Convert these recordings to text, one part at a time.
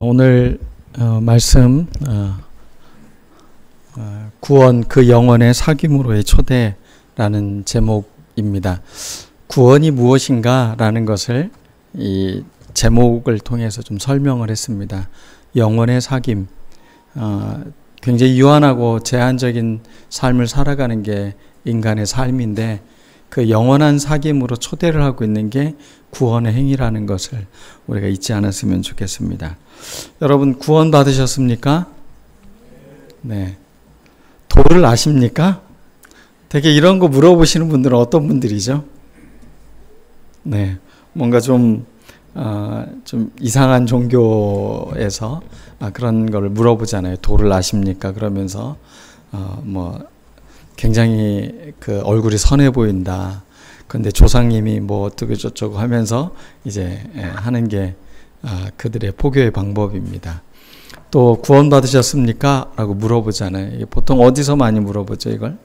오늘 말씀 구원 그 영혼의 사귐으로의 초대라는 제목입니다. 구원이 무엇인가 라는 것을 이 제목을 통해서 좀 설명을 했습니다. 영혼의 사귐, 굉장히 유한하고 제한적인 삶을 살아가는 게 인간의 삶인데 그 영원한 사귐으로 초대를 하고 있는 게 구원의 행위라는 것을 우리가 잊지 않았으면 좋겠습니다. 여러분 구원 받으셨습니까? 네. 도를 아십니까? 되게 이런 거 물어보시는 분들은 어떤 분들이죠? 네. 뭔가 좀 이상한 종교에서 그런 걸 물어보잖아요. 도를 아십니까? 그러면서 굉장히 그 얼굴이 선해 보인다. 근데 조상님이 뭐 어떻게 저쩌고 하면서 이제 하는 게 그들의 포교의 방법입니다. 또 구원 받으셨습니까? 라고 물어보잖아요. 보통 어디서 많이 물어보죠, 이걸?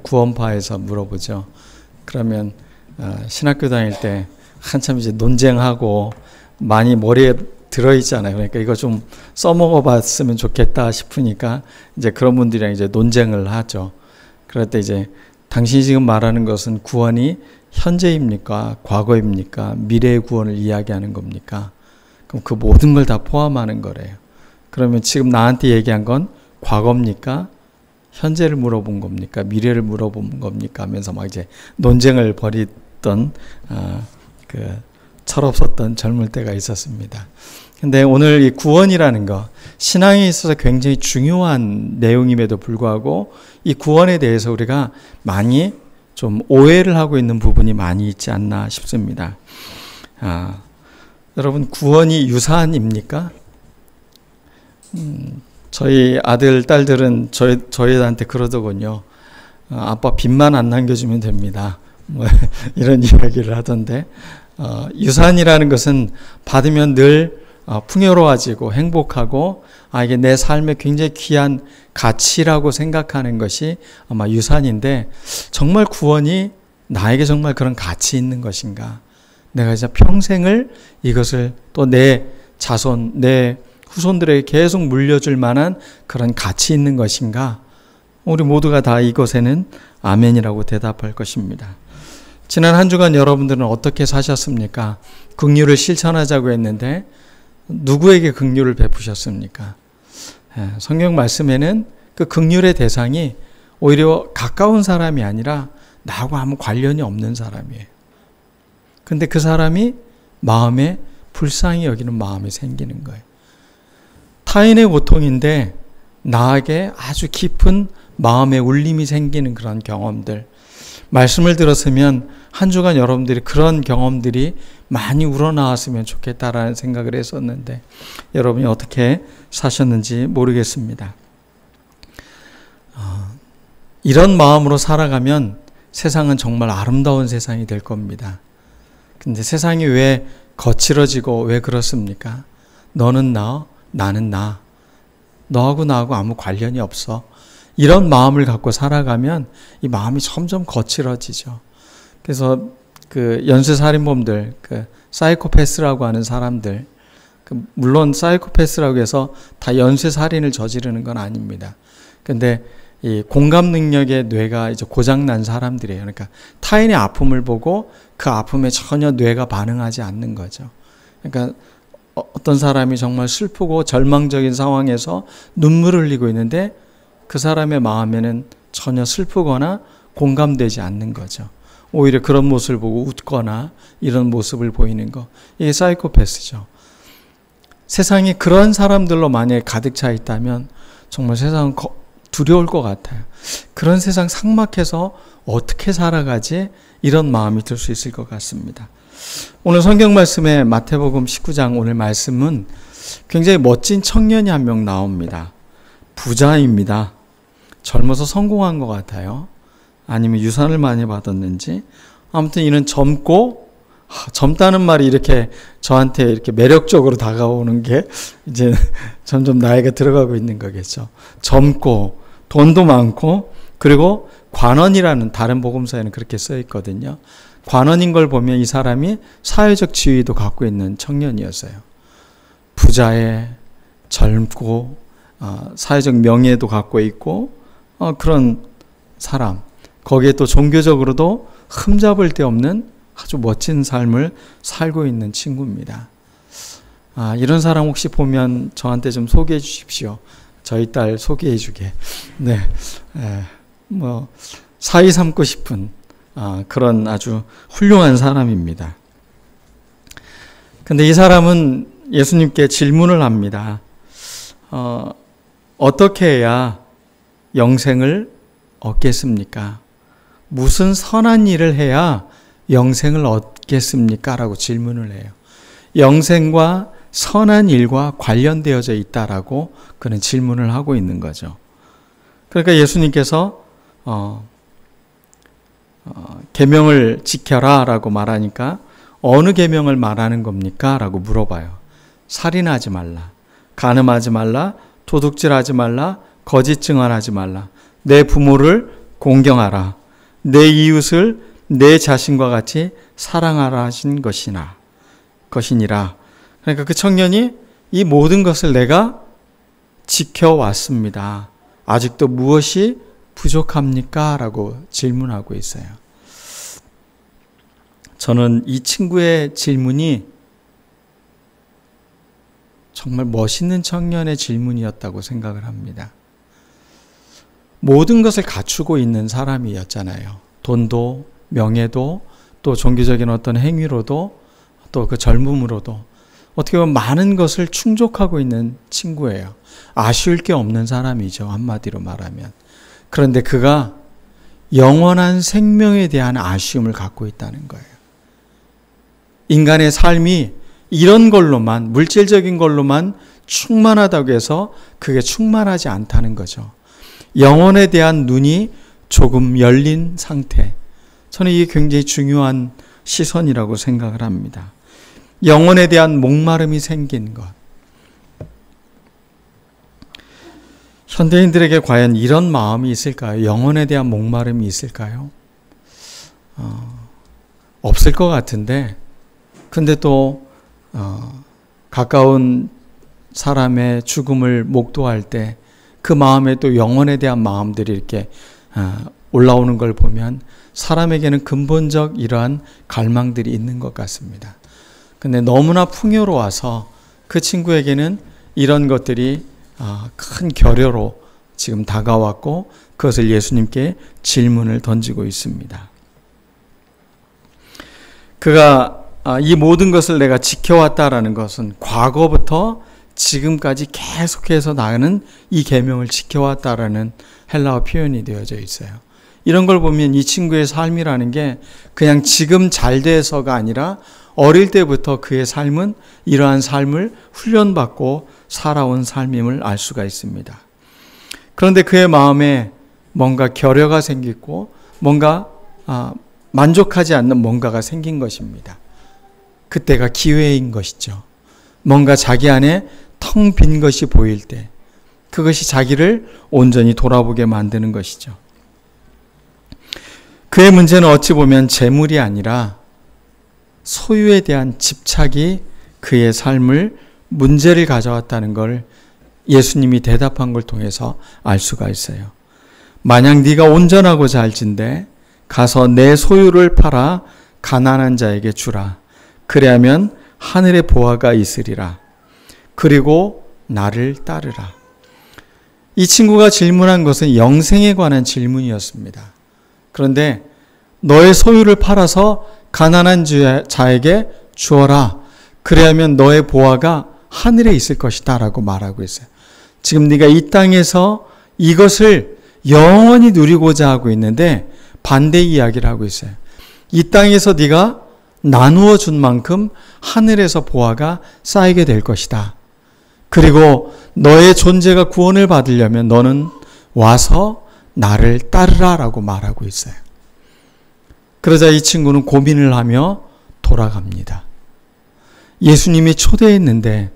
구원파에서 물어보죠. 그러면 신학교 다닐 때 한참 이제 논쟁하고 많이 머리에 들어있잖아요. 그러니까 이거 좀 써먹어 봤으면 좋겠다 싶으니까 이제 그런 분들이랑 이제 논쟁을 하죠. 그럴 때 이제 당신이 지금 말하는 것은 구원이 현재입니까? 과거입니까? 미래의 구원을 이야기하는 겁니까? 그럼 그 모든 걸 다 포함하는 거래요. 그러면 지금 나한테 얘기한 건 과거입니까? 현재를 물어본 겁니까? 미래를 물어본 겁니까? 하면서 막 이제 논쟁을 벌이던 그 철없었던 젊을 때가 있었습니다. 근데 오늘 이 구원이라는 거, 신앙에 있어서 굉장히 중요한 내용임에도 불구하고 이 구원에 대해서 우리가 많이 좀 오해를 하고 있는 부분이 많이 있지 않나 싶습니다. 여러분 구원이 유산입니까? 저희 아들, 딸들은 저희한테 그러더군요. 아빠 빚만 안 남겨주면 됩니다. 뭐 이런 이야기를 하던데 유산이라는 것은 받으면 늘 풍요로워지고 행복하고 이게 내 삶에 굉장히 귀한 가치라고 생각하는 것이 아마 유산인데 정말 구원이 나에게 정말 그런 가치 있는 것인가? 내가 진짜 평생을 이것을 또 내 자손, 내 후손들에게 계속 물려줄 만한 그런 가치 있는 것인가? 우리 모두가 다 이것에는 아멘이라고 대답할 것입니다. 지난 한 주간 여러분들은 어떻게 사셨습니까? 긍휼을 실천하자고 했는데 누구에게 긍휼을 베푸셨습니까? 성경 말씀에는 그 긍휼의 대상이 오히려 가까운 사람이 아니라 나하고 아무 관련이 없는 사람이에요. 근데 그 사람이 마음에 불쌍히 여기는 마음이 생기는 거예요. 타인의 고통인데 나에게 아주 깊은 마음의 울림이 생기는 그런 경험들. 말씀을 들었으면 한 주간 여러분들이 그런 경험들이 많이 우러나왔으면 좋겠다라는 생각을 했었는데 여러분이 어떻게 사셨는지 모르겠습니다. 이런 마음으로 살아가면 세상은 정말 아름다운 세상이 될 겁니다. 근데 세상이 왜 거칠어지고 왜 그렇습니까? 너는 나, 나는 나. 너하고 나하고 아무 관련이 없어. 이런 마음을 갖고 살아가면 이 마음이 점점 거칠어지죠. 그래서 그 연쇄살인범들, 그 사이코패스라고 하는 사람들, 물론 사이코패스라고 해서 다 연쇄살인을 저지르는 건 아닙니다. 근데 이 공감 능력의 뇌가 이제 고장난 사람들이에요. 그러니까 타인의 아픔을 보고 그 아픔에 전혀 뇌가 반응하지 않는 거죠. 그러니까 어떤 사람이 정말 슬프고 절망적인 상황에서 눈물을 흘리고 있는데 그 사람의 마음에는 전혀 슬프거나 공감되지 않는 거죠. 오히려 그런 모습을 보고 웃거나 이런 모습을 보이는 거. 이게 사이코패스죠. 세상이 그런 사람들로 만약에 가득 차 있다면 정말 세상은 두려울 것 같아요. 그런 세상 삭막해서 어떻게 살아가지? 이런 마음이 들 수 있을 것 같습니다. 오늘 성경 말씀에 마태복음 19장 오늘 말씀은 굉장히 멋진 청년이 한 명 나옵니다. 부자입니다. 젊어서 성공한 것 같아요. 아니면 유산을 많이 받았는지. 아무튼 이는 젊다는 말이 이렇게 저한테 이렇게 매력적으로 다가오는 게 이제 점점 나이가 들어가고 있는 거겠죠. 젊고 돈도 많고 그리고 관원이라는 다른 복음서에는 그렇게 써 있거든요. 관원인 걸 보면 이 사람이 사회적 지위도 갖고 있는 청년이었어요. 부자의 젊고 사회적 명예도 갖고 있고 그런 사람, 거기에 또 종교적으로도 흠잡을 데 없는 아주 멋진 삶을 살고 있는 친구입니다. 이런 사람 혹시 보면 저한테 좀 소개해 주십시오. 저희 딸 소개해 주게. 네, 사이 삼고 싶은 그런 아주 훌륭한 사람입니다. 근데 이 사람은 예수님께 질문을 합니다. 어떻게 해야 영생을 얻겠습니까? 무슨 선한 일을 해야 영생을 얻겠습니까? 라고 질문을 해요. 영생과 선한 일과 관련되어져 있다라고 그는 질문을 하고 있는 거죠. 그러니까 예수님께서 계명을 지켜라 라고 말하니까 어느 계명을 말하는 겁니까? 라고 물어봐요. 살인하지 말라, 간음하지 말라, 도둑질하지 말라, 거짓 증언하지 말라, 내 부모를 공경하라, 내 이웃을 내 자신과 같이 사랑하라 하신 것이니라. 그러니까 그 청년이 이 모든 것을 내가 지켜왔습니다. 아직도 무엇이 부족합니까? 라고 질문하고 있어요. 저는 이 친구의 질문이 정말 멋있는 청년의 질문이었다고 생각을 합니다. 모든 것을 갖추고 있는 사람이었잖아요. 돈도, 명예도, 또 종교적인 어떤 행위로도, 또 그 젊음으로도 어떻게 보면 많은 것을 충족하고 있는 친구예요. 아쉬울 게 없는 사람이죠. 한마디로 말하면. 그런데 그가 영원한 생명에 대한 아쉬움을 갖고 있다는 거예요. 인간의 삶이 이런 걸로만, 물질적인 걸로만 충만하다고 해서 그게 충만하지 않다는 거죠. 영혼에 대한 눈이 조금 열린 상태. 저는 이게 굉장히 중요한 시선이라고 생각을 합니다. 영혼에 대한 목마름이 생긴 것. 현대인들에게 과연 이런 마음이 있을까요? 영혼에 대한 목마름이 있을까요? 없을 것 같은데, 근데 또 가까운 사람의 죽음을 목도할 때 그 마음에 또 영혼에 대한 마음들이 이렇게 올라오는 걸 보면 사람에게는 근본적 이러한 갈망들이 있는 것 같습니다. 근데 너무나 풍요로워서 그 친구에게는 이런 것들이 큰 결여로 지금 다가왔고 그것을 예수님께 질문을 던지고 있습니다. 그가 이 모든 것을 내가 지켜왔다라는 것은 과거부터 지금까지 계속해서 나는 이 계명을 지켜왔다라는 헬라어 표현이 되어져 있어요. 이런 걸 보면 이 친구의 삶이라는 게 그냥 지금 잘 돼서가 아니라 어릴 때부터 그의 삶은 이러한 삶을 훈련받고 살아온 삶임을 알 수가 있습니다. 그런데 그의 마음에 뭔가 결여가 생기고 뭔가 만족하지 않는 뭔가가 생긴 것입니다. 그때가 기회인 것이죠. 뭔가 자기 안에 텅 빈 것이 보일 때 그것이 자기를 온전히 돌아보게 만드는 것이죠. 그의 문제는 어찌 보면 재물이 아니라 소유에 대한 집착이 그의 삶을 문제를 가져왔다는 걸 예수님이 대답한 걸 통해서 알 수가 있어요. 만약 네가 온전하고자 할진대 가서 내 소유를 팔아 가난한 자에게 주라. 그래야면 하늘에 보화가 있으리라. 그리고 나를 따르라. 이 친구가 질문한 것은 영생에 관한 질문이었습니다. 그런데 너의 소유를 팔아서 가난한 자에게 주어라. 그래야면 너의 보화가 하늘에 있을 것이다 라고 말하고 있어요. 지금 네가 이 땅에서 이것을 영원히 누리고자 하고 있는데 반대 이야기를 하고 있어요. 이 땅에서 네가 나누어 준 만큼 하늘에서 보화가 쌓이게 될 것이다. 그리고 너의 존재가 구원을 받으려면 너는 와서 나를 따르라 라고 말하고 있어요. 그러자 이 친구는 고민을 하며 돌아갑니다. 예수님이 초대했는데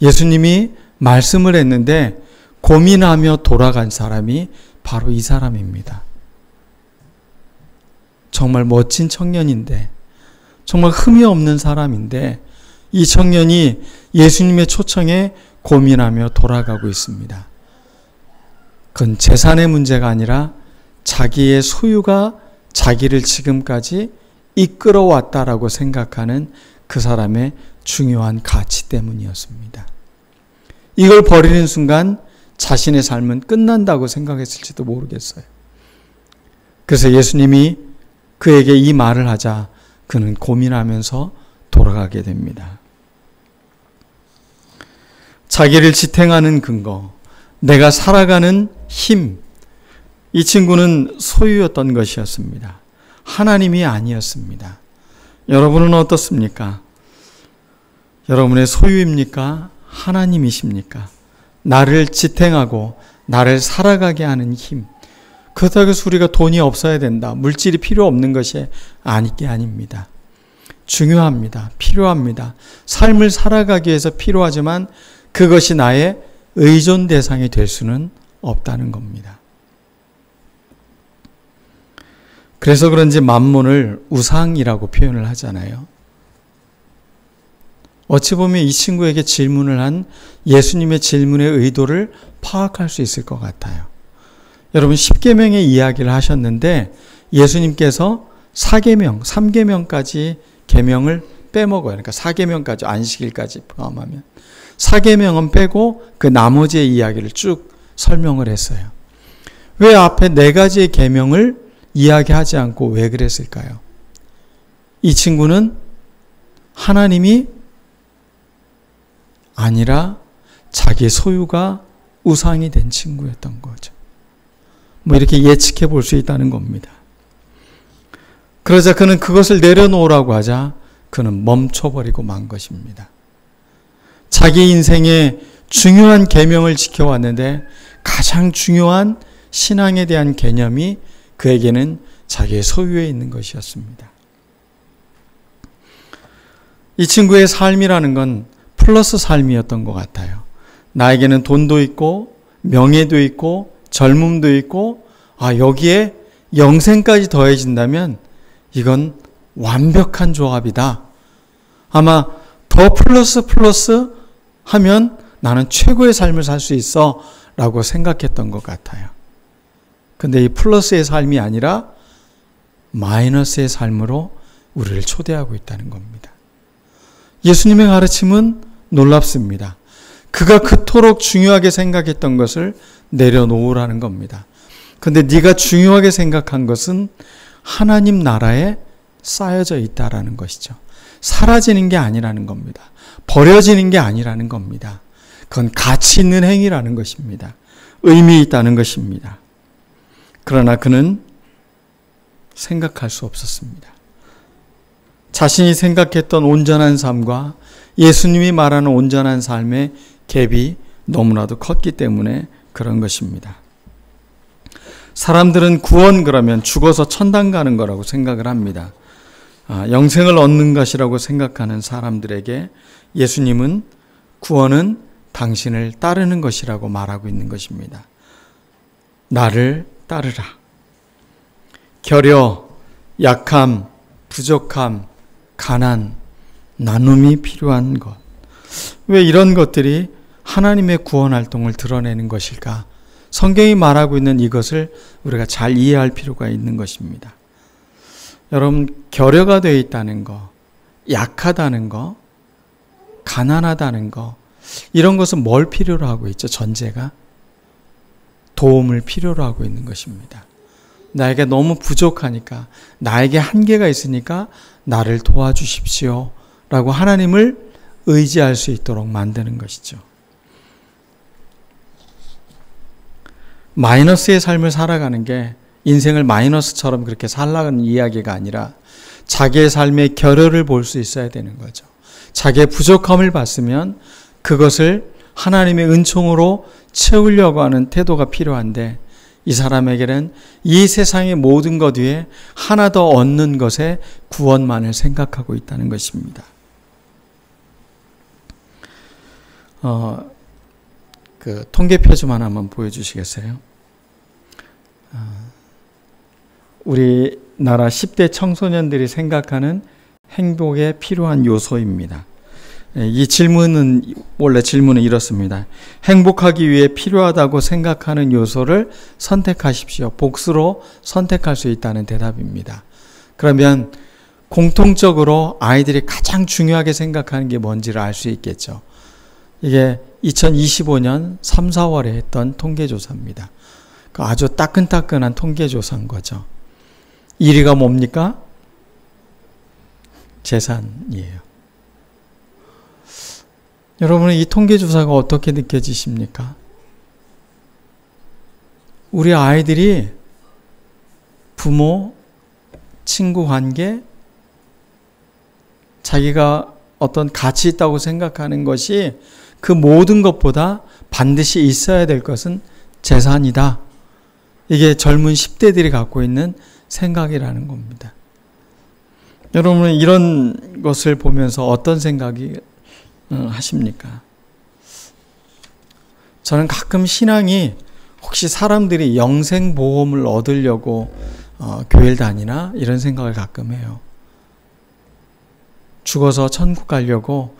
예수님이 말씀을 했는데 고민하며 돌아간 사람이 바로 이 사람입니다. 정말 멋진 청년인데 정말 흠이 없는 사람인데 이 청년이 예수님의 초청에 고민하며 돌아가고 있습니다. 그건 재산의 문제가 아니라 자기의 소유가 자기를 지금까지 이끌어왔다라고 생각하는 그 사람의 중요한 가치 때문이었습니다. 이걸 버리는 순간 자신의 삶은 끝난다고 생각했을지도 모르겠어요. 그래서 예수님이 그에게 이 말을 하자 그는 고민하면서 돌아가게 됩니다. 자기를 지탱하는 근거, 내가 살아가는 힘, 이 친구는 소유였던 것이었습니다. 하나님이 아니었습니다. 여러분은 어떻습니까? 여러분의 소유입니까? 하나님이십니까? 나를 지탱하고 나를 살아가게 하는 힘. 그렇다고 해서 우리가 돈이 없어야 된다. 물질이 필요 없는 것이 아닙니다. 중요합니다. 필요합니다. 삶을 살아가기 위해서 필요하지만 그것이 나의 의존 대상이 될 수는 없다는 겁니다. 그래서 그런지 만몬을 우상이라고 표현을 하잖아요. 어찌 보면 이 친구에게 질문을 한 예수님의 질문의 의도를 파악할 수 있을 것 같아요. 여러분 10계명의 이야기를 하셨는데 예수님께서 4계명, 3계명까지 계명을 빼먹어요. 그러니까 4계명까지 안식일까지 포함하면 4계명은 빼고 그 나머지의 이야기를 쭉 설명을 했어요. 왜 앞에 4가지의 계명을 이야기하지 않고 왜 그랬을까요? 이 친구는 하나님이 아니라 자기 소유가 우상이 된 친구였던 거죠. 뭐 이렇게 예측해 볼 수 있다는 겁니다. 그러자 그는 그것을 내려놓으라고 하자 그는 멈춰버리고 만 것입니다. 자기 인생의 중요한 계명을 지켜왔는데 가장 중요한 신앙에 대한 개념이 그에게는 자기의 소유에 있는 것이었습니다. 이 친구의 삶이라는 건 플러스 삶이었던 것 같아요. 나에게는 돈도 있고 명예도 있고 젊음도 있고 여기에 영생까지 더해진다면 이건 완벽한 조합이다. 아마 더 플러스 하면 나는 최고의 삶을 살 수 있어 라고 생각했던 것 같아요. 근데 이 플러스의 삶이 아니라 마이너스의 삶으로 우리를 초대하고 있다는 겁니다. 예수님의 가르침은 놀랍습니다. 그가 그토록 중요하게 생각했던 것을 내려놓으라는 겁니다. 근데 네가 중요하게 생각한 것은 하나님 나라에 쌓여져 있다라는 것이죠. 사라지는 게 아니라는 겁니다. 버려지는 게 아니라는 겁니다. 그건 가치 있는 행위라는 것입니다. 의미 있다는 것입니다. 그러나 그는 생각할 수 없었습니다. 자신이 생각했던 온전한 삶과 예수님이 말하는 온전한 삶의 갭이 너무나도 컸기 때문에 그런 것입니다. 사람들은 구원 그러면 죽어서 천당 가는 거라고 생각을 합니다. 영생을 얻는 것이라고 생각하는 사람들에게 예수님은 구원은 당신을 따르는 것이라고 말하고 있는 것입니다. 나를 따르라. 결여, 약함, 부족함, 가난, 나눔이 필요한 것. 왜 이런 것들이 하나님의 구원 활동을 드러내는 것일까? 성경이 말하고 있는 이것을 우리가 잘 이해할 필요가 있는 것입니다. 여러분, 결여가 되어 있다는 거, 약하다는 거, 가난하다는 거, 이런 것은 뭘 필요로 하고 있죠? 전제가 도움을 필요로 하고 있는 것입니다. 나에게 너무 부족하니까, 나에게 한계가 있으니까 나를 도와주십시오 라고 하나님을 의지할 수 있도록 만드는 것이죠. 마이너스의 삶을 살아가는 게 인생을 마이너스처럼 그렇게 살라는 이야기가 아니라 자기의 삶의 결여를 볼 수 있어야 되는 거죠. 자기의 부족함을 봤으면 그것을 하나님의 은총으로 채우려고 하는 태도가 필요한데 이 사람에게는 이 세상의 모든 것 위에 하나 더 얻는 것에 구원만을 생각하고 있다는 것입니다. 그 통계표 좀 하나만 보여주시겠어요? 우리나라 10대 청소년들이 생각하는 행복에 필요한 요소입니다. 이 질문은 원래 질문은 이렇습니다. 행복하기 위해 필요하다고 생각하는 요소를 선택하십시오. 복수로 선택할 수 있다는 대답입니다. 그러면 공통적으로 아이들이 가장 중요하게 생각하는 게 뭔지를 알 수 있겠죠. 이게 2025년 3, 4월에 했던 통계조사입니다. 아주 따끈따끈한 통계조사인 거죠. 1위가 뭡니까? 재산이에요. 여러분은 이 통계조사가 어떻게 느껴지십니까? 우리 아이들이 부모, 친구 관계, 자기가 어떤 가치 있다고 생각하는 것이 그 모든 것보다 반드시 있어야 될 것은 재산이다. 이게 젊은 10대들이 갖고 있는 생각이라는 겁니다. 여러분은 이런 것을 보면서 어떤 생각이 하십니까? 저는 가끔 신앙이 혹시 사람들이 영생보험을 얻으려고 교회를 다니나 이런 생각을 가끔 해요. 죽어서 천국 가려고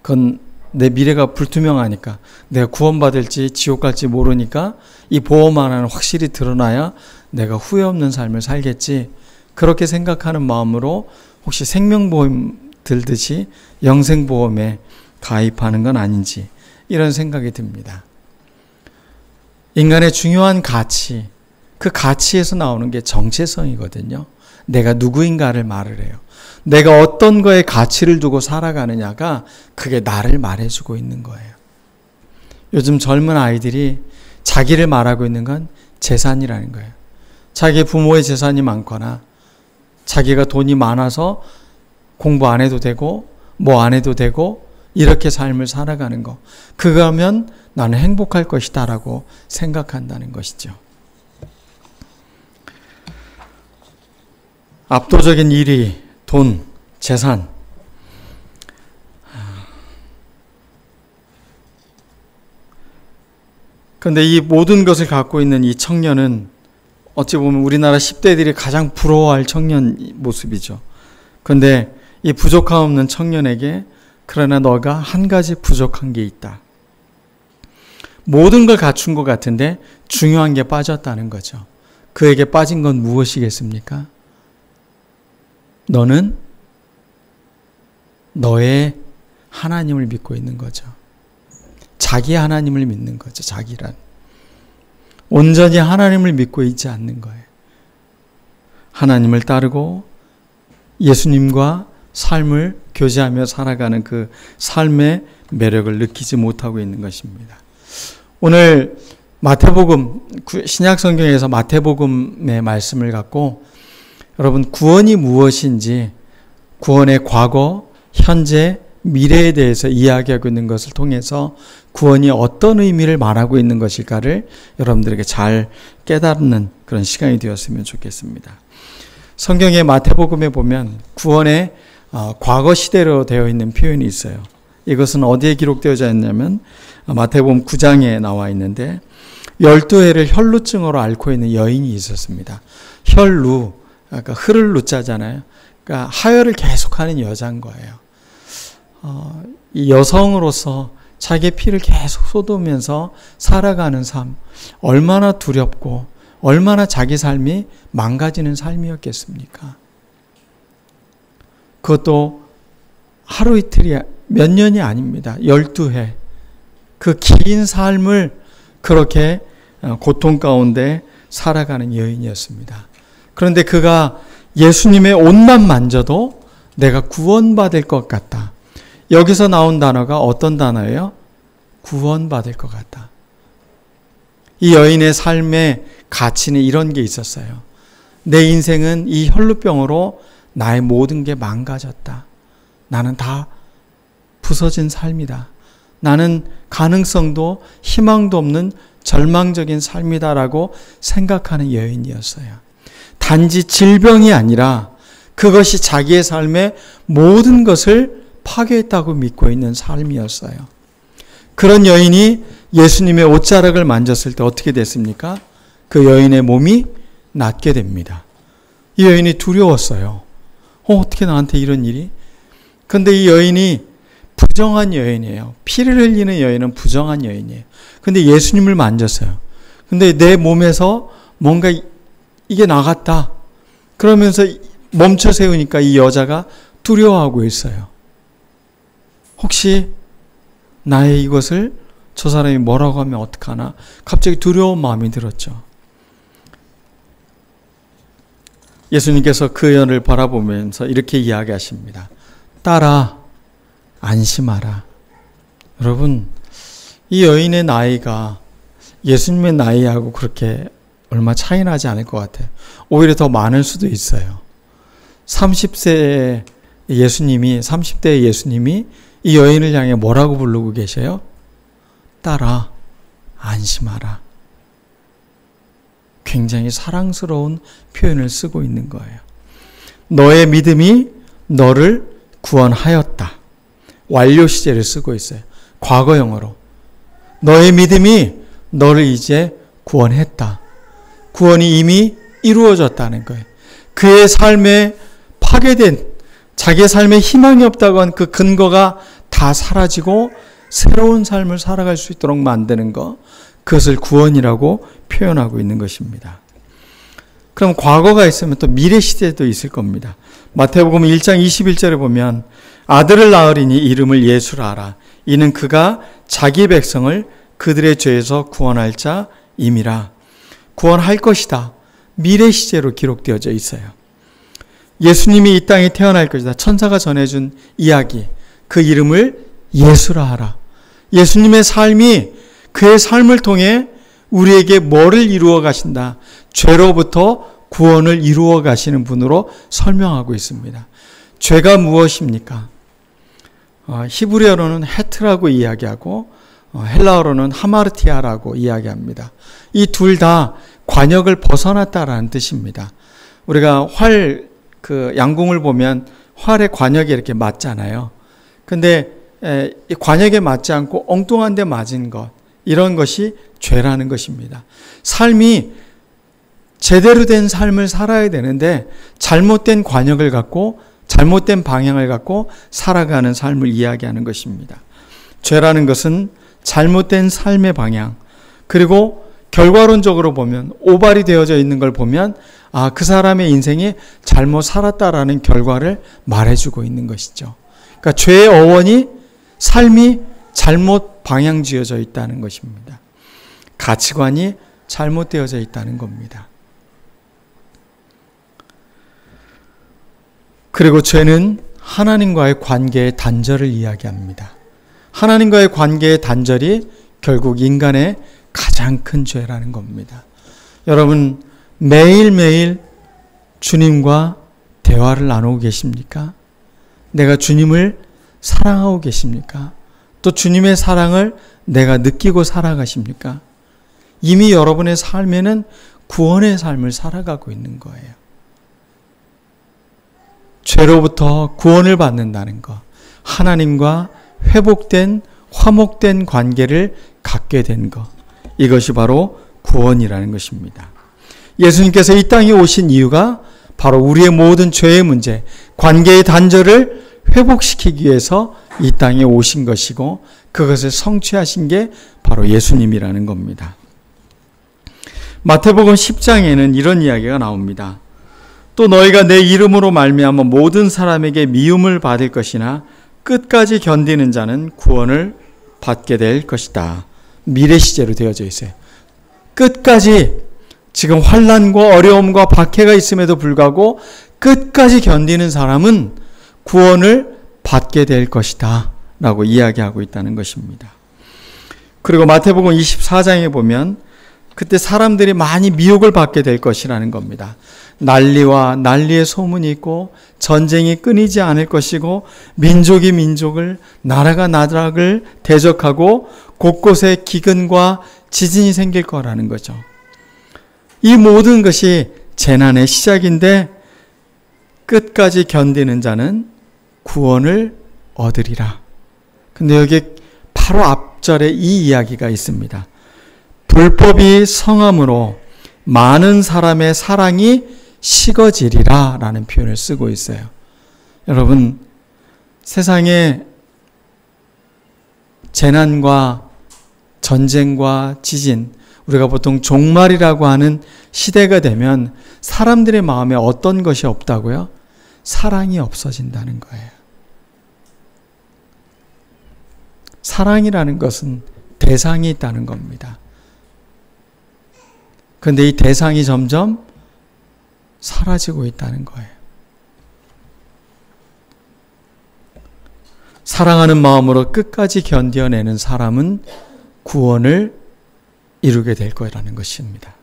그건 내 미래가 불투명하니까 내가 구원받을지 지옥 갈지 모르니까 이 보험 하나는 확실히 드러나야 내가 후회 없는 삶을 살겠지. 그렇게 생각하는 마음으로 혹시 생명보험 들듯이 영생보험에 가입하는 건 아닌지 이런 생각이 듭니다. 인간의 중요한 가치, 그 가치에서 나오는 게 정체성이거든요. 내가 누구인가를 말을 해요. 내가 어떤 거에 가치를 두고 살아가느냐가 그게 나를 말해주고 있는 거예요. 요즘 젊은 아이들이 자기를 말하고 있는 건 재산이라는 거예요. 자기 부모의 재산이 많거나 자기가 돈이 많아서 공부 안 해도 되고 뭐 안 해도 되고 이렇게 삶을 살아가는 거. 그거 하면 나는 행복할 것이다 라고 생각한다는 것이죠. 압도적인 1위, 돈, 재산. 그런데 이 모든 것을 갖고 있는 이 청년은 어찌 보면 우리나라 10대들이 가장 부러워할 청년 모습이죠. 그런데 이 부족함 없는 청년에게 그러나 너가 한 가지 부족한 게 있다. 모든 걸 갖춘 것 같은데 중요한 게 빠졌다는 거죠. 그에게 빠진 건 무엇이겠습니까? 너는 너의 하나님을 믿고 있는 거죠. 자기 하나님을 믿는 거죠. 자기란. 온전히 하나님을 믿고 있지 않는 거예요. 하나님을 따르고 예수님과 삶을 교제하며 살아가는 그 삶의 매력을 느끼지 못하고 있는 것입니다. 오늘 마태복음, 신약성경에서 마태복음의 말씀을 갖고 여러분 구원이 무엇인지 구원의 과거, 현재, 미래에 대해서 이야기하고 있는 것을 통해서 구원이 어떤 의미를 말하고 있는 것일까를 여러분들에게 잘 깨닫는 그런 시간이 되었으면 좋겠습니다. 성경의 마태복음에 보면 구원의 과거 시대로 되어 있는 표현이 있어요. 이것은 어디에 기록되어져 있냐면 마태복음 9장에 나와 있는데 12해를 혈루증으로 앓고 있는 여인이 있었습니다. 혈루, 그러니까 흐를 루자잖아요. 그러니까 하혈을 계속하는 여자인 거예요. 이 여성으로서 자기의 피를 계속 쏟으면서 살아가는 삶, 얼마나 두렵고 얼마나 자기 삶이 망가지는 삶이었겠습니까? 그것도 하루 이틀이 몇 년이 아닙니다. 12해. 그 긴 삶을 그렇게 고통 가운데 살아가는 여인이었습니다. 그런데 그가 예수님의 옷만 만져도 내가 구원받을 것 같다. 여기서 나온 단어가 어떤 단어예요? 구원받을 것 같다. 이 여인의 삶의 가치는 이런 게 있었어요. 내 인생은 이 혈루병으로 나의 모든 게 망가졌다. 나는 다 부서진 삶이다. 나는 가능성도 희망도 없는 절망적인 삶이다라고 생각하는 여인이었어요. 단지 질병이 아니라 그것이 자기의 삶의 모든 것을 파괴했다고 믿고 있는 삶이었어요. 그런 여인이 예수님의 옷자락을 만졌을 때 어떻게 됐습니까? 그 여인의 몸이 낫게 됩니다. 이 여인이 두려웠어요. 어떻게 나한테 이런 일이? 그런데 이 여인이 부정한 여인이에요. 피를 흘리는 여인은 부정한 여인이에요. 근데 예수님을 만졌어요. 근데 내 몸에서 뭔가 이게 나갔다. 그러면서 멈춰 세우니까 이 여자가 두려워하고 있어요. 혹시 나의 이것을 저 사람이 뭐라고 하면 어떡하나? 갑자기 두려운 마음이 들었죠. 예수님께서 그 여인을 바라보면서 이렇게 이야기하십니다. 딸아, 안심하라. 여러분, 이 여인의 나이가 예수님의 나이하고 그렇게 얼마 차이 나지 않을 것 같아요. 오히려 더 많을 수도 있어요. 30대의 예수님이 이 여인을 향해 뭐라고 부르고 계셔요? 딸아, 안심하라. 굉장히 사랑스러운 표현을 쓰고 있는 거예요. 너의 믿음이 너를 구원하였다. 완료 시제를 쓰고 있어요. 과거형으로. 너의 믿음이 너를 이제 구원했다. 구원이 이미 이루어졌다는 거예요. 그의 삶에 파괴된, 자기의 삶에 희망이 없다고 한 그 근거가 다 사라지고 새로운 삶을 살아갈 수 있도록 만드는 것, 그것을 구원이라고 표현하고 있는 것입니다. 그럼 과거가 있으면 또 미래 시대도 있을 겁니다. 마태복음 1장 21절에 보면 아들을 낳으리니 이름을 예수라 하라. 이는 그가 자기 백성을 그들의 죄에서 구원할 자임이라. 구원할 것이다. 미래 시제로 기록되어져 있어요. 예수님이 이 땅에 태어날 것이다. 천사가 전해준 이야기. 그 이름을 예수라 하라. 예수님의 삶이 그의 삶을 통해 우리에게 뭐를 이루어 가신다. 죄로부터 구원을 이루어 가시는 분으로 설명하고 있습니다. 죄가 무엇입니까? 히브리어로는 헤트라고 이야기하고 헬라어로는 하마르티아라고 이야기합니다. 이 둘 다 관역을 벗어났다라는 뜻입니다. 우리가 양궁을 보면 활의 관역이 이렇게 맞잖아요. 근데 이 관역에 맞지 않고 엉뚱한 데 맞은 것, 이런 것이 죄라는 것입니다. 삶이 제대로 된 삶을 살아야 되는데 잘못된 관역을 갖고 잘못된 방향을 갖고 살아가는 삶을 이야기하는 것입니다. 죄라는 것은 잘못된 삶의 방향, 그리고 결과론적으로 보면 오발이 되어져 있는 걸 보면 그 사람의 인생이 잘못 살았다라는 결과를 말해주고 있는 것이죠. 그러니까 죄의 어원이 삶이 잘못 방향 지어져 있다는 것입니다. 가치관이 잘못되어져 있다는 겁니다. 그리고 죄는 하나님과의 관계의 단절을 이야기합니다. 하나님과의 관계의 단절이 결국 인간의 가장 큰 죄라는 겁니다. 여러분, 매일매일 주님과 대화를 나누고 계십니까? 내가 주님을 사랑하고 계십니까? 또 주님의 사랑을 내가 느끼고 살아가십니까? 이미 여러분의 삶에는 구원의 삶을 살아가고 있는 거예요. 죄로부터 구원을 받는다는 것, 하나님과 회복된, 화목된 관계를 갖게 된 것, 이것이 바로 구원이라는 것입니다. 예수님께서 이 땅에 오신 이유가 바로 우리의 모든 죄의 문제, 관계의 단절을 회복시키기 위해서 이 땅에 오신 것이고 그것을 성취하신 게 바로 예수님이라는 겁니다. 마태복음 10장에는 이런 이야기가 나옵니다. 또 너희가 내 이름으로 말미암아 모든 사람에게 미움을 받을 것이나 끝까지 견디는 자는 구원을 받게 될 것이다. 미래 시제로 되어져 있어요. 끝까지, 지금 환난과 어려움과 박해가 있음에도 불구하고 끝까지 견디는 사람은 구원을 받게 될 것이다 라고 이야기하고 있다는 것입니다. 그리고 마태복음 24장에 보면 그때 사람들이 많이 미혹을 받게 될 것이라는 겁니다. 난리와 난리의 소문이 있고 전쟁이 끊이지 않을 것이고 민족이 민족을, 나라가 나라를 대적하고 곳곳에 기근과 지진이 생길 거라는 거죠. 이 모든 것이 재난의 시작인데 끝까지 견디는 자는 구원을 얻으리라. 근데 여기 바로 앞절에 이 이야기가 있습니다. 불법이 성함으로 많은 사람의 사랑이 식어지리라 라는 표현을 쓰고 있어요. 여러분, 세상에 재난과 전쟁과 지진, 우리가 보통 종말이라고 하는 시대가 되면 사람들의 마음에 어떤 것이 없다고요? 사랑이 없어진다는 거예요. 사랑이라는 것은 대상이 있다는 겁니다. 그런데 이 대상이 점점 사라지고 있다는 거예요. 사랑하는 마음으로 끝까지 견뎌내는 사람은 구원을 이루게 될 거라는 것입니다.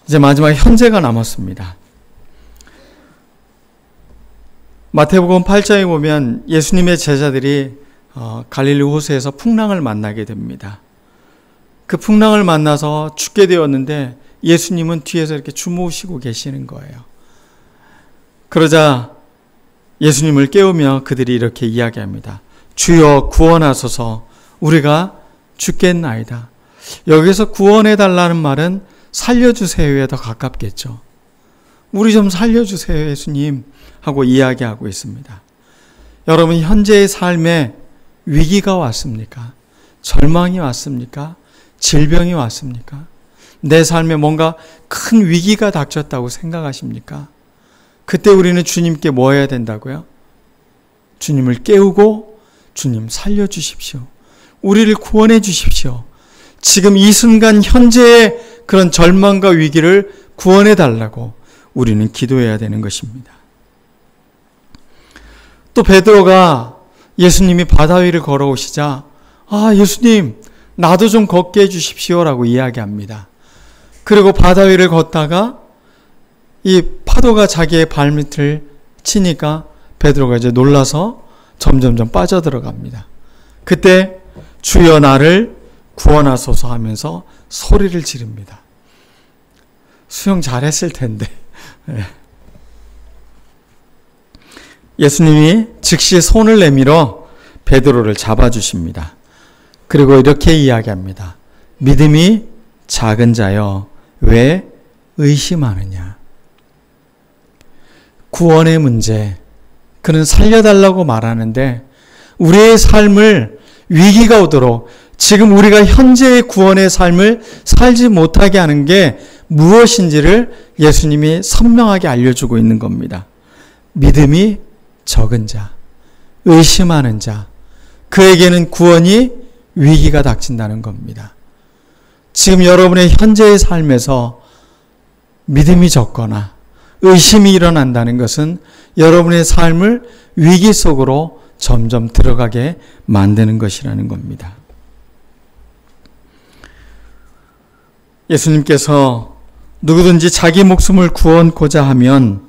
이제 마지막 현재가 남았습니다. 마태복음 8장에 보면 예수님의 제자들이 갈릴리 호수에서 풍랑을 만나게 됩니다. 그 풍랑을 만나서 죽게 되었는데 예수님은 뒤에서 이렇게 주무시고 계시는 거예요. 그러자 예수님을 깨우며 그들이 이렇게 이야기합니다. 주여 구원하소서, 우리가 죽겠나이다. 여기서 구원해달라는 말은 살려주세요에 더 가깝겠죠. 우리 좀 살려주세요 예수님 하고 이야기하고 있습니다. 여러분, 현재의 삶에 위기가 왔습니까? 절망이 왔습니까? 질병이 왔습니까? 내 삶에 뭔가 큰 위기가 닥쳤다고 생각하십니까? 그때 우리는 주님께 뭐 해야 된다고요? 주님을 깨우고 주님 살려주십시오. 우리를 구원해 주십시오. 지금 이 순간 현재의 그런 절망과 위기를 구원해 달라고 우리는 기도해야 되는 것입니다. 또 베드로가 예수님이 바다 위를 걸어오시자 예수님 나도 좀 걷게 해주십시오라고 이야기합니다. 그리고 바다 위를 걷다가 이 파도가 자기의 발밑을 치니까 베드로가 이제 놀라서 점점점 빠져들어갑니다. 그때 주여 나를 구원하소서 하면서 소리를 지릅니다. 수영 잘했을 텐데. 예수님이 즉시 손을 내밀어 베드로를 잡아주십니다. 그리고 이렇게 이야기합니다. 믿음이 작은 자여 왜 의심하느냐. 구원의 문제, 그는 살려달라고 말하는데 우리의 삶을 위기가 오도록 지금 우리가 현재의 구원의 삶을 살지 못하게 하는 게 무엇인지를 예수님이 선명하게 알려주고 있는 겁니다. 믿음이 적은 자, 의심하는 자, 그에게는 구원이 위기가 닥친다는 겁니다. 지금 여러분의 현재의 삶에서 믿음이 적거나 의심이 일어난다는 것은 여러분의 삶을 위기 속으로 점점 들어가게 만드는 것이라는 겁니다. 예수님께서 누구든지 자기 목숨을 구원고자 하면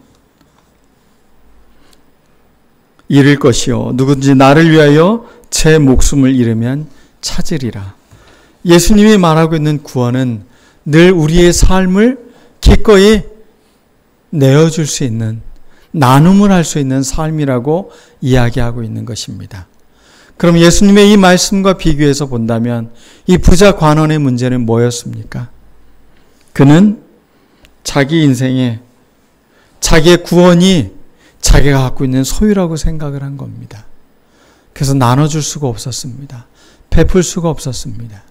잃을 것이요 누구든지 나를 위하여 제 목숨을 잃으면 찾으리라. 예수님이 말하고 있는 구원은 늘 우리의 삶을 기꺼이 내어줄 수 있는, 나눔을 할 수 있는 삶이라고 이야기하고 있는 것입니다. 그럼 예수님의 이 말씀과 비교해서 본다면 이 부자 관원의 문제는 뭐였습니까? 그는 자기 인생에 자기의 구원이 자기가 갖고 있는 소유라고 생각을 한 겁니다. 그래서 나눠줄 수가 없었습니다. 베풀 수가 없었습니다.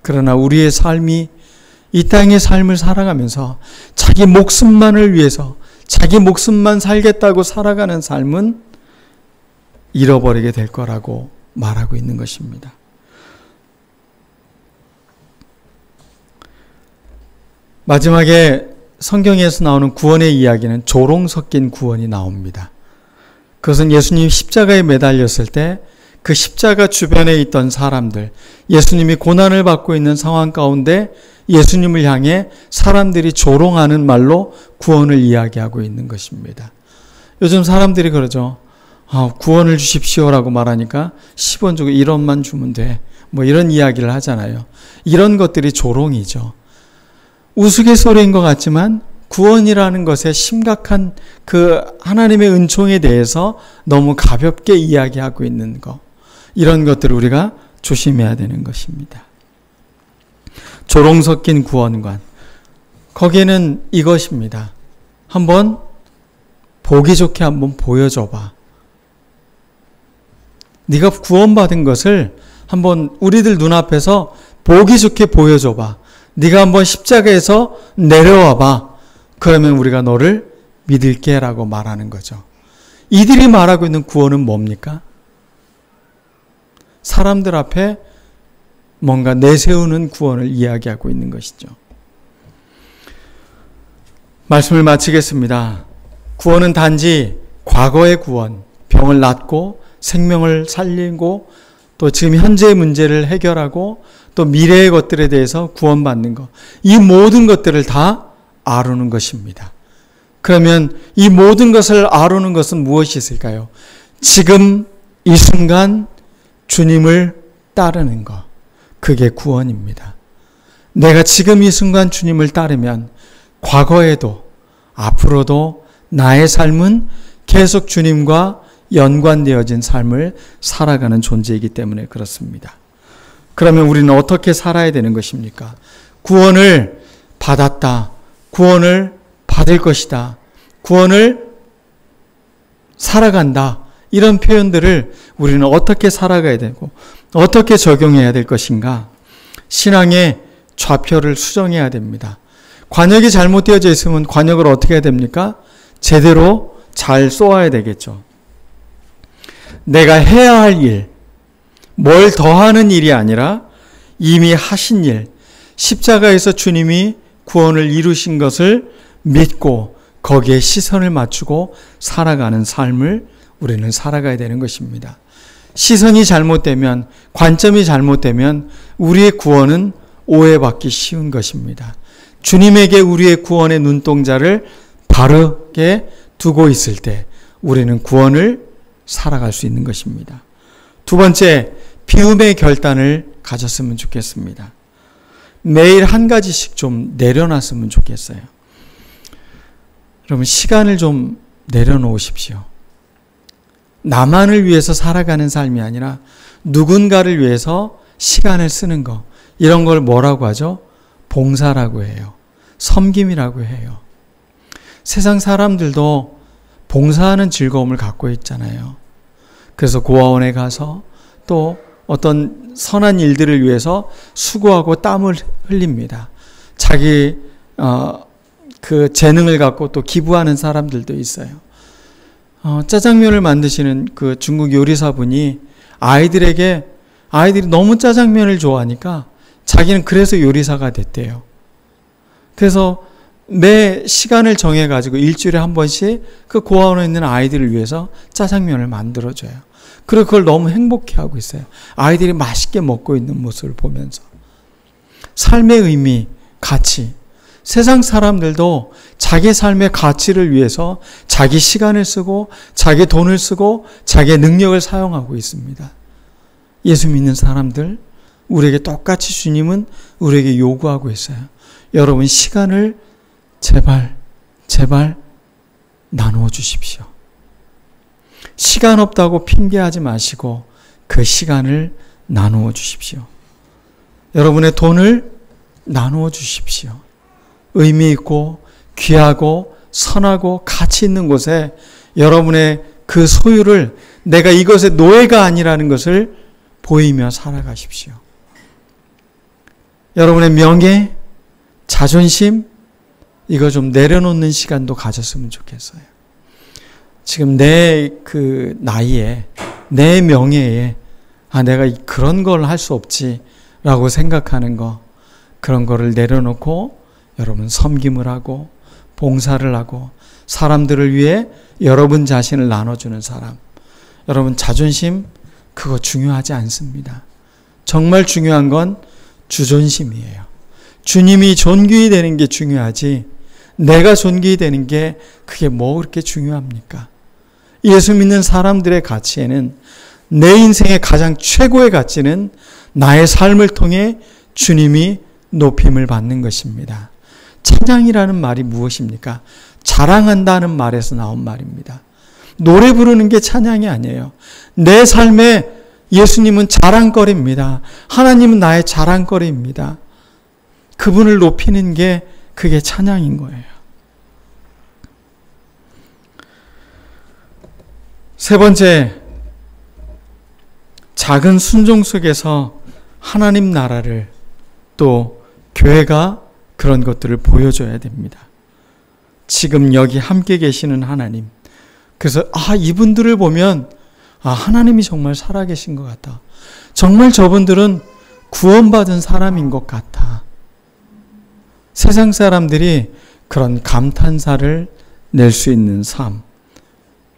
그러나 우리의 삶이 이 땅의 삶을 살아가면서 자기 목숨만을 위해서 자기 목숨만 살겠다고 살아가는 삶은 잃어버리게 될 거라고 말하고 있는 것입니다. 마지막에 성경에서 나오는 구원의 이야기는 조롱 섞인 구원이 나옵니다. 그것은 예수님 십자가에 매달렸을 때 그 십자가 주변에 있던 사람들, 예수님이 고난을 받고 있는 상황 가운데 예수님을 향해 사람들이 조롱하는 말로 구원을 이야기하고 있는 것입니다. 요즘 사람들이 그러죠. 구원을 주십시오라고 말하니까 10원 주고 1원만 주면 돼. 뭐 이런 이야기를 하잖아요. 이런 것들이 조롱이죠. 우스갯소리인 것 같지만 구원이라는 것의 심각한 그 하나님의 은총에 대해서 너무 가볍게 이야기하고 있는 것, 이런 것들을 우리가 조심해야 되는 것입니다. 조롱 섞인 구원관, 거기에는 이것입니다. 한번 보기 좋게 한번 보여줘봐. 네가 구원받은 것을 한번 우리들 눈앞에서 보기 좋게 보여줘봐. 네가 한번 십자가에서 내려와봐. 그러면 우리가 너를 믿을게 라고 말하는 거죠. 이들이 말하고 있는 구원은 뭡니까? 사람들 앞에 뭔가 내세우는 구원을 이야기하고 있는 것이죠. 말씀을 마치겠습니다. 구원은 단지 과거의 구원, 병을 낫고 생명을 살리고 또 지금 현재의 문제를 해결하고 또 미래의 것들에 대해서 구원받는 것, 이 모든 것들을 다 아루는 것입니다. 그러면 이 모든 것을 아루는 것은 무엇이 있을까요? 지금 이 순간 주님을 따르는 것, 그게 구원입니다. 내가 지금 이 순간 주님을 따르면 과거에도 앞으로도 나의 삶은 계속 주님과 연관되어진 삶을 살아가는 존재이기 때문에 그렇습니다. 그러면 우리는 어떻게 살아야 되는 것입니까? 구원을 받았다. 구원을 받을 것이다. 구원을 살아간다. 이런 표현들을 우리는 어떻게 살아가야 되고 어떻게 적용해야 될 것인가? 신앙의 좌표를 수정해야 됩니다. 관역이 잘못되어져 있으면 관역을 어떻게 해야 됩니까? 제대로 잘 쏘아야 되겠죠. 내가 해야 할 일, 뭘 더하는 일이 아니라 이미 하신 일, 십자가에서 주님이 구원을 이루신 것을 믿고 거기에 시선을 맞추고 살아가는 삶을 우리는 살아가야 되는 것입니다. 시선이 잘못되면, 관점이 잘못되면 우리의 구원은 오해받기 쉬운 것입니다. 주님에게 우리의 구원의 눈동자를 바르게 두고 있을 때 우리는 구원을 살아갈 수 있는 것입니다. 두 번째, 비움의 결단을 가졌으면 좋겠습니다. 매일 한 가지씩 좀 내려놨으면 좋겠어요. 여러분, 시간을 좀 내려놓으십시오. 나만을 위해서 살아가는 삶이 아니라 누군가를 위해서 시간을 쓰는 것, 이런 걸 뭐라고 하죠? 봉사라고 해요. 섬김이라고 해요. 세상 사람들도 봉사하는 즐거움을 갖고 있잖아요. 그래서 고아원에 가서 또 어떤 선한 일들을 위해서 수고하고 땀을 흘립니다. 자기 그 재능을 갖고 또 기부하는 사람들도 있어요. 짜장면을 만드시는 그 중국 요리사분이 아이들이 너무 짜장면을 좋아하니까 자기는 그래서 요리사가 됐대요. 그래서 매 시간을 정해가지고 일주일에 한 번씩 그 고아원에 있는 아이들을 위해서 짜장면을 만들어줘요. 그리고 그걸 너무 행복해하고 있어요. 아이들이 맛있게 먹고 있는 모습을 보면서. 삶의 의미, 가치. 세상 사람들도 자기 삶의 가치를 위해서 자기 시간을 쓰고 자기 돈을 쓰고 자기의 능력을 사용하고 있습니다. 예수 믿는 사람들, 우리에게 똑같이 주님은 우리에게 요구하고 있어요. 여러분, 시간을 제발 나누어 주십시오. 시간 없다고 핑계하지 마시고 그 시간을 나누어 주십시오. 여러분의 돈을 나누어 주십시오. 의미 있고 귀하고 선하고 가치 있는 곳에 여러분의 그 소유를 내가 이것의 노예가 아니라는 것을 보이며 살아가십시오. 여러분의 명예, 자존심, 이거 좀 내려놓는 시간도 가졌으면 좋겠어요. 지금 내 그 나이에, 내 명예에, 내가 그런 걸 할 수 없지 라고 생각하는 거, 그런 거를 내려놓고 여러분 섬김을 하고 봉사를 하고 사람들을 위해 여러분 자신을 나눠주는 사람. 여러분, 자존심 그거 중요하지 않습니다. 정말 중요한 건 주존심이에요. 주님이 존귀히 되는 게 중요하지 내가 존귀히 되는 게 그게 뭐 그렇게 중요합니까? 예수 믿는 사람들의 가치에는, 내 인생의 가장 최고의 가치는 나의 삶을 통해 주님이 높임을 받는 것입니다. 찬양이라는 말이 무엇입니까? 자랑한다는 말에서 나온 말입니다. 노래 부르는 게 찬양이 아니에요. 내 삶에 예수님은 자랑거리입니다. 하나님은 나의 자랑거리입니다. 그분을 높이는 게 그게 찬양인 거예요. 세 번째, 작은 순종 속에서 하나님 나라를 또 교회가 그런 것들을 보여줘야 됩니다. 지금 여기 함께 계시는 하나님. 그래서 이분들을 보면 하나님이 정말 살아계신 것 같다. 정말 저분들은 구원받은 사람인 것 같아. 세상 사람들이 그런 감탄사를 낼 수 있는 삶.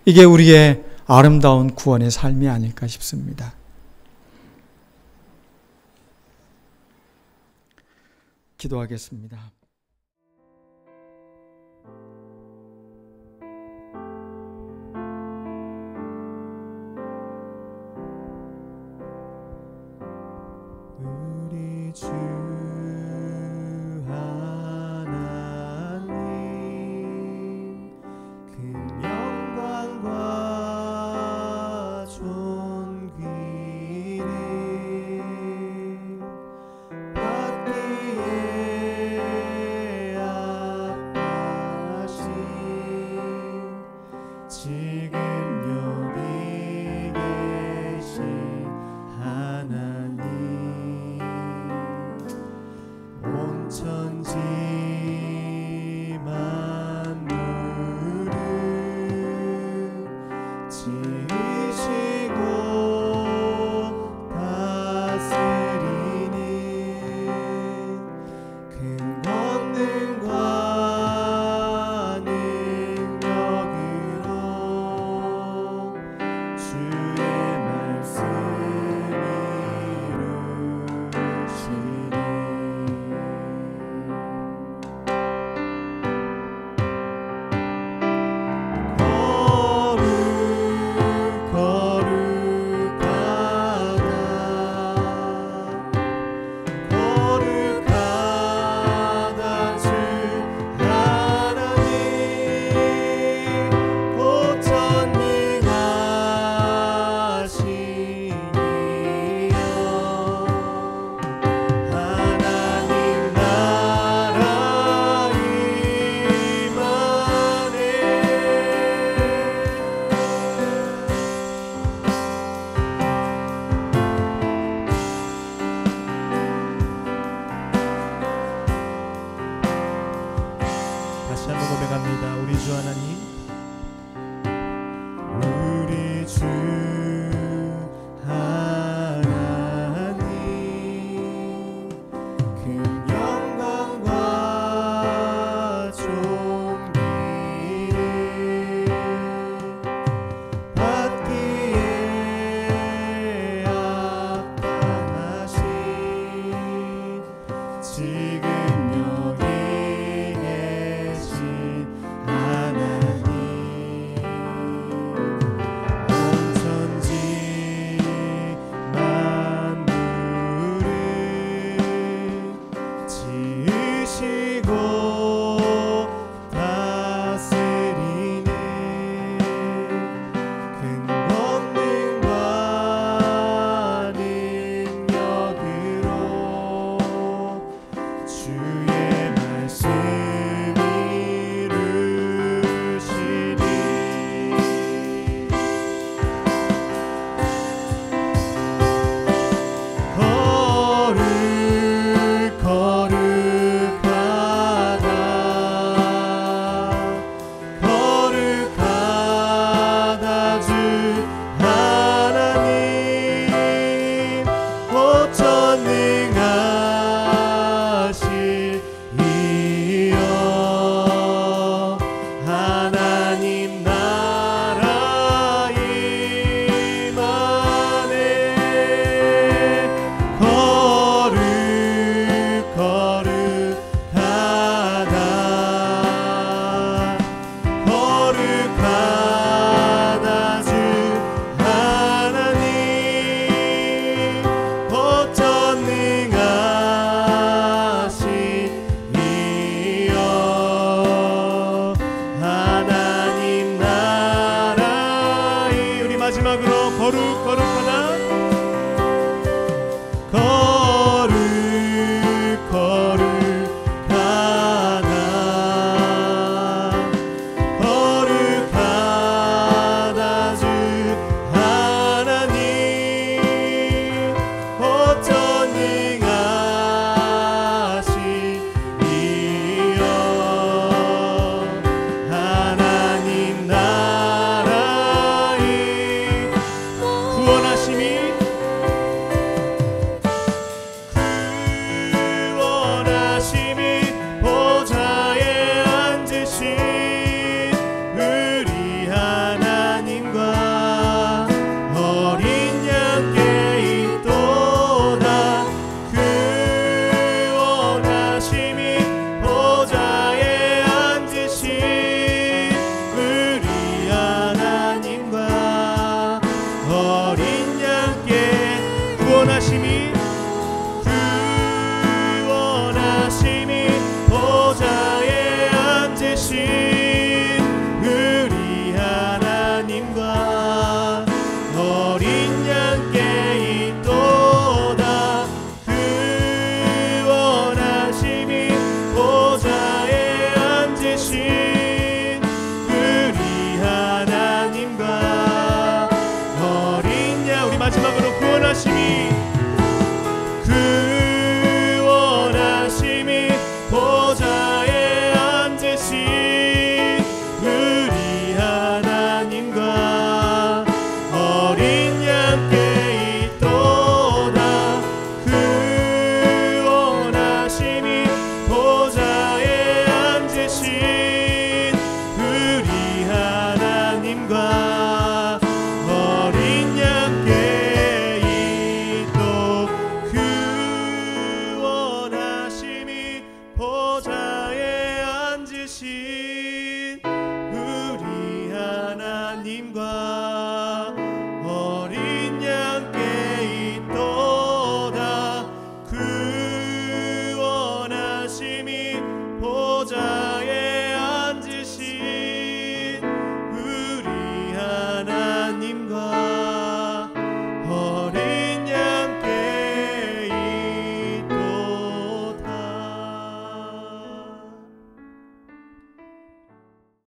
이게 우리의 아름다운 구원의 삶이 아닐까 싶습니다. 기도하겠습니다. 우리 주